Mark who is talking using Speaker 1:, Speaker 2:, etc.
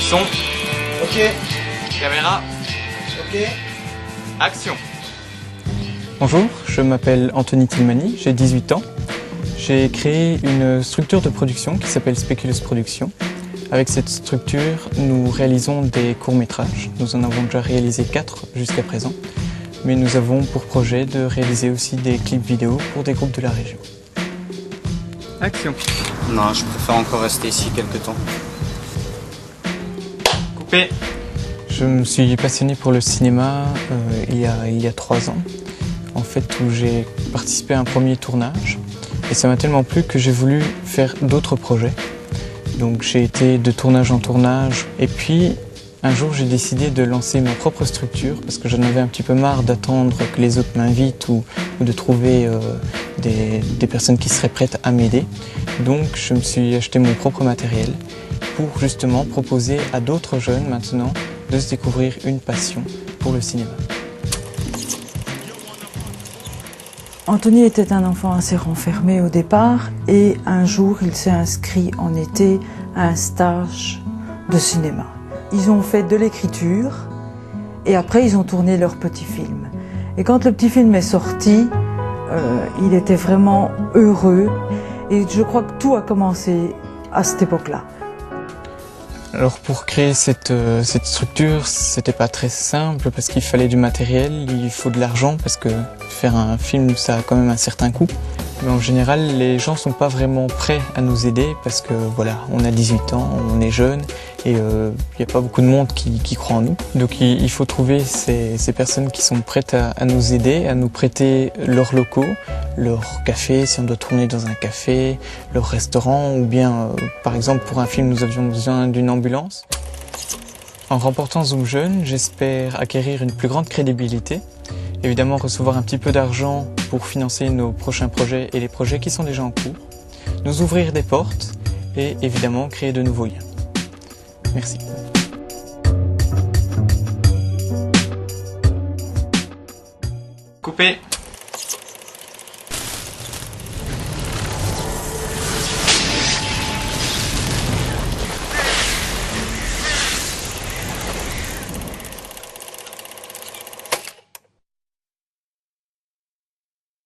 Speaker 1: Son.
Speaker 2: Ok.
Speaker 1: Caméra.
Speaker 2: Ok.
Speaker 1: Action.
Speaker 3: Bonjour, je m'appelle Anthony Tilmany, j'ai 18 ans. J'ai créé une structure de production qui s'appelle Speculous Productions. Avec cette structure, nous réalisons des courts-métrages. Nous en avons déjà réalisé 4 jusqu'à présent. Mais nous avons pour projet de réaliser aussi des clips vidéo pour des groupes de la région.
Speaker 1: Action.
Speaker 4: Non, je préfère encore rester ici quelques temps.
Speaker 1: Coupé.
Speaker 3: Je me suis passionné pour le cinéma il y a 3 ans, en fait, où j'ai participé à un premier tournage. Et ça m'a tellement plu que j'ai voulu faire d'autres projets. Donc j'ai été de tournage en tournage. Et puis, un jour, j'ai décidé de lancer ma propre structure parce que j'en avais un petit peu marre d'attendre que les autres m'invitent ou de trouver des personnes qui seraient prêtes à m'aider. Donc je me suis acheté mon propre matériel pour justement proposer à d'autres jeunes maintenant de se découvrir une passion pour le cinéma.
Speaker 5: Anthony était un enfant assez renfermé au départ et un jour il s'est inscrit en été à un stage de cinéma. Ils ont fait de l'écriture et après ils ont tourné leur petit film. Et quand le petit film est sorti, il était vraiment heureux et je crois que tout a commencé à cette époque-là.
Speaker 3: Alors pour créer cette structure, c'était pas très simple parce qu'il fallait du matériel, il faut de l'argent parce que faire un film ça a quand même un certain coût. Mais en général, les gens sont pas vraiment prêts à nous aider parce que voilà, on a 18 ans, on est jeune et il n'y a pas beaucoup de monde qui croit en nous. Donc il faut trouver ces personnes qui sont prêtes à nous aider, à nous prêter leurs locaux, leur café si on doit tourner dans un café, leur restaurant ou bien par exemple pour un film nous avions besoin d'une ambulance. En remportant Zoom Jeune, j'espère acquérir une plus grande crédibilité. Évidemment recevoir un petit peu d'argent pour financer nos prochains projets et les projets qui sont déjà en cours, nous ouvrir des portes et évidemment créer de nouveaux liens. Merci.
Speaker 1: Coupé.